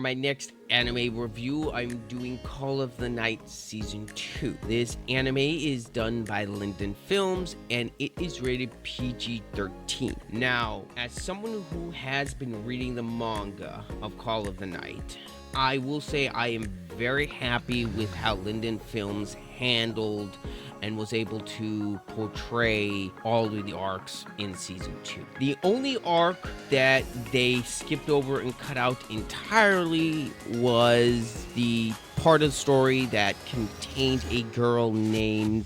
my next anime review, I'm doing Call of the Night Season 2. This anime is done by Linden Films and it is rated PG-13. Now, as someone who has been reading the manga of Call of the Night, I will say I am very happy with how Linden Films handled and was able to portray all of the arcs in season 2. The only arc that they skipped over and cut out entirely was the part of the story that contained a girl named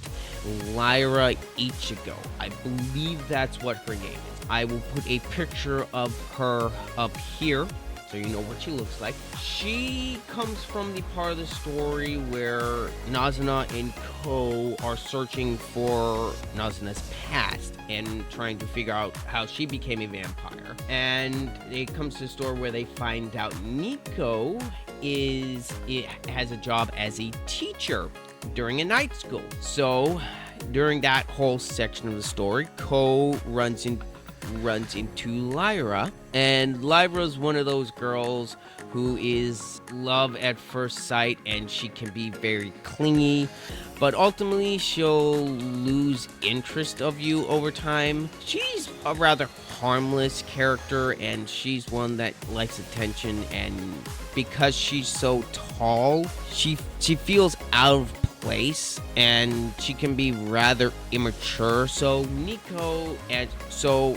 Lyra Ichigo. I believe that's what her name is. I will put a picture of her up here so you know what she looks like. She comes from the part of the story where Nazuna and Ko are searching for Nazuna's past and trying to figure out how she became a vampire. And it comes to the story where they find out Nico has a job as a teacher during a night school. So during that whole section of the story, Ko runs into Lyra, and Lyra's one of those girls who is love at first sight, and she can be very clingy, but ultimately she'll lose interest of you over time. She's a rather harmless character, and she's one that likes attention, and because she's so tall, she feels out of place, and she can be rather immature. So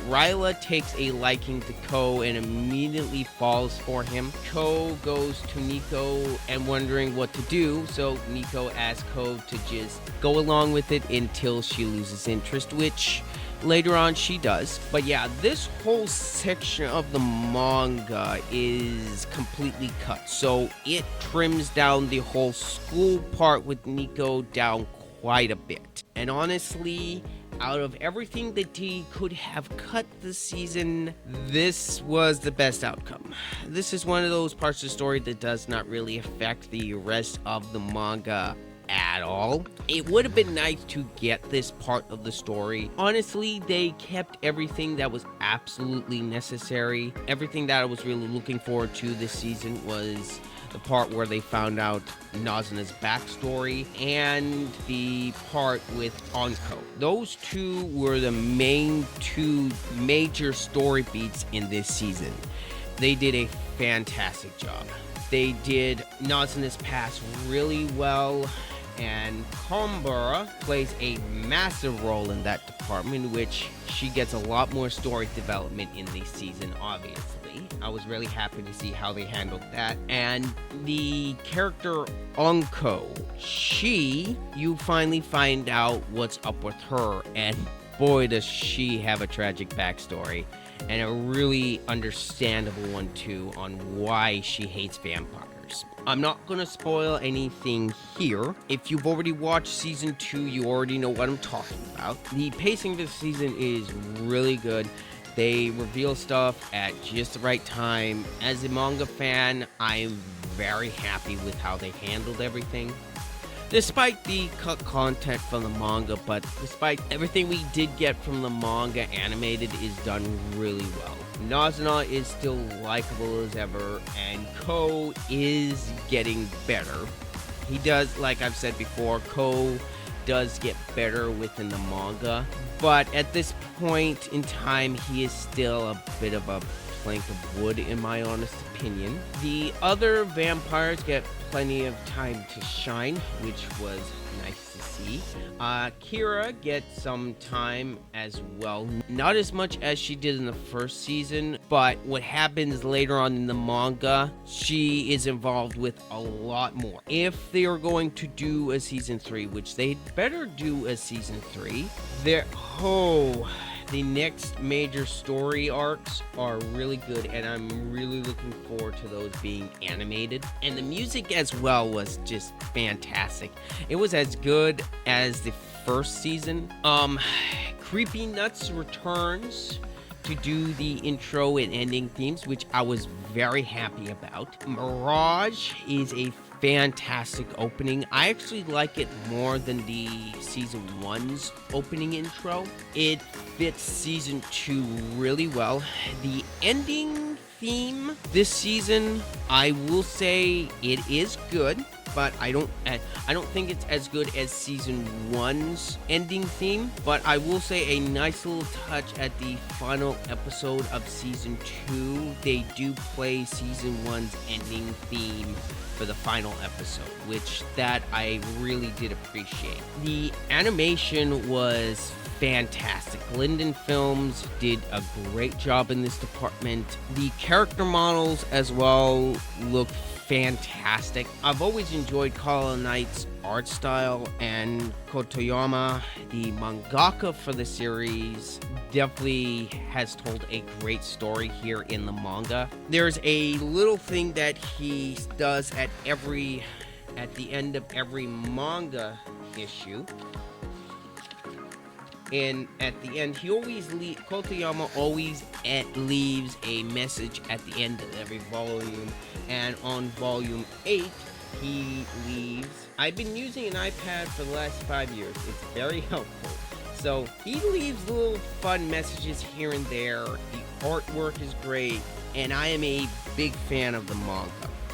Ryla takes a liking to Ko and immediately falls for him. Ko goes to Nico and wondering what to do, so Nico asks Ko to just go along with it until she loses interest, which later on she does. But yeah, this whole section of the manga is completely cut, so it trims down the whole school part with Nico down quite a bit. And honestly, out of everything that he could have cut this season, this was the best outcome. This is one of those parts of the story that does not really affect the rest of the manga at all. It would have been nice to get this part of the story. Honestly, they kept everything that was absolutely necessary. Everything that I was really looking forward to this season was the part where they found out Nazuna's backstory and the part with Anko. Those two were the main two major story beats in this season. They did a fantastic job. They did Nazuna's past really well, and Kombura plays a massive role in that department, which she gets a lot more story development in this season, obviously. I was really happy to see how they handled that. And the character Anko, you finally find out what's up with her, and boy does she have a tragic backstory, and a really understandable one too, on why she hates vampires. I'm not going to spoil anything here. If you've already watched season 2, you already know what I'm talking about. The pacing of the season is really good. They reveal stuff at just the right time. As a manga fan, I'm very happy with how they handled everything. Despite the cut content from the manga, but despite everything we did get from the manga, animated is done really well. Nazuna is still likable as ever, and Ko is getting better. He does, like I've said before, Ko does get better within the manga, but at this point in time, he is still a bit of a plank of wood, in my honest opinion. The other vampires get plenty of time to shine, which was nice to see. Kira gets some time as well. Not as much as she did in the first season, but what happens later on in the manga, she is involved with a lot more. If they are going to do a season 3, which they'd better do a season 3, the next major story arcs are really good, and I'm really looking forward to those being animated. And the music as well was just fantastic. It was as good as the first season. Creepy Nuts returns to do the intro and ending themes, which I was very happy about. Mirage is a fantastic opening. I actually like it more than the season 1's opening intro. It fits season 2 really well. The ending theme this season, I will say it is good, but I don't think it's as good as season 1's ending theme. But I will say a nice little touch at the final episode of season 2. They do play season 1's ending theme for the final episode, which that I really did appreciate. The animation was fantastic. Linden Films did a great job in this department. The character models as well look fantastic. I've always enjoyed Call of the Night's art style, and Kotoyama, the mangaka for the series, definitely has told a great story here in the manga. There's a little thing that he does at the end of every manga issue. And at the end, Kotoyama always leaves a message at the end of every volume. And on volume 8, he leaves. I've been using an iPad for the last 5 years. It's very helpful. So he leaves little fun messages here and there. The artwork is great, and I am a big fan of the manga.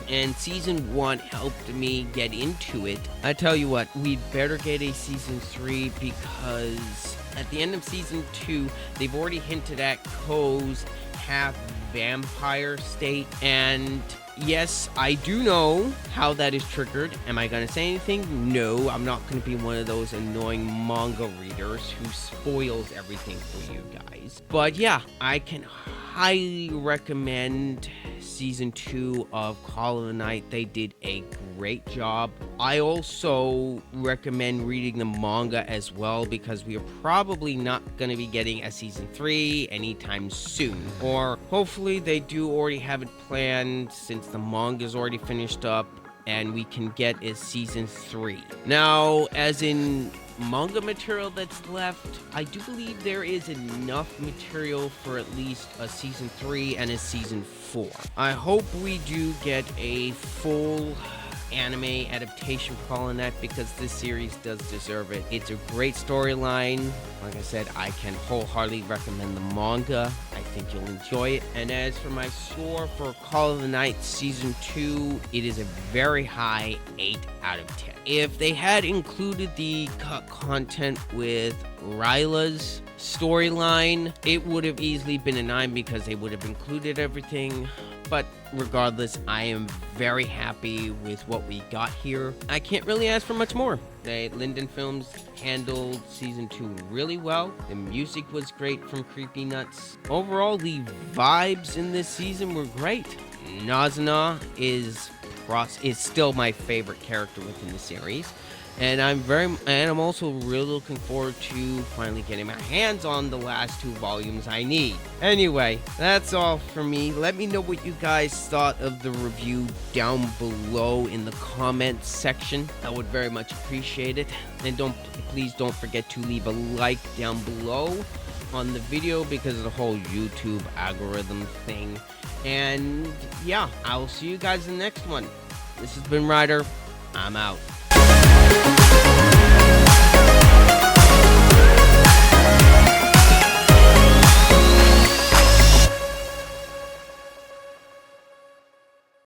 And season 1 helped me get into it. I tell you what, we'd better get a season 3, because at the end of season 2, they've already hinted at Ko's half vampire state. And yes, I do know how that is triggered. Am I going to say anything? No, I'm not going to be one of those annoying manga readers who spoils everything for you guys. But yeah, I can highly recommend season 2 of Call of the Night. They did a great job. I also recommend reading the manga as well, because we are probably not going to be getting a season 3 anytime soon. Or hopefully they do already have it planned, since the manga is already finished up, and we can get a season 3. Now, as in manga material that's left, I do believe there is enough material for at least a season 3 and a season 4. I hope we do get a full anime adaptation for Call of the Night, because this series does deserve it. It's a great storyline. Like I said, I can wholeheartedly recommend the manga. I think you'll enjoy it. And as for my score for Call of the Night Season 2, it is a very high 8 out of 10. If they had included the cut content with Ryla's storyline, it would have easily been a 9, because they would have included everything. But regardless, I am very happy with what we got here. I can't really ask for much more. Linden Films handled season 2 really well. The music was great from Creepy Nuts. Overall, the vibes in this season were great. Nazuna is still my favorite character within the series. And I'm also really looking forward to finally getting my hands on the last 2 volumes I need. Anyway, that's all for me. Let me know what you guys thought of the review down below in the comments section. I would very much appreciate it. And please don't forget to leave a like down below on the video, because of the whole YouTube algorithm thing. And yeah, I will see you guys in the next one. This has been Ryder. I'm out.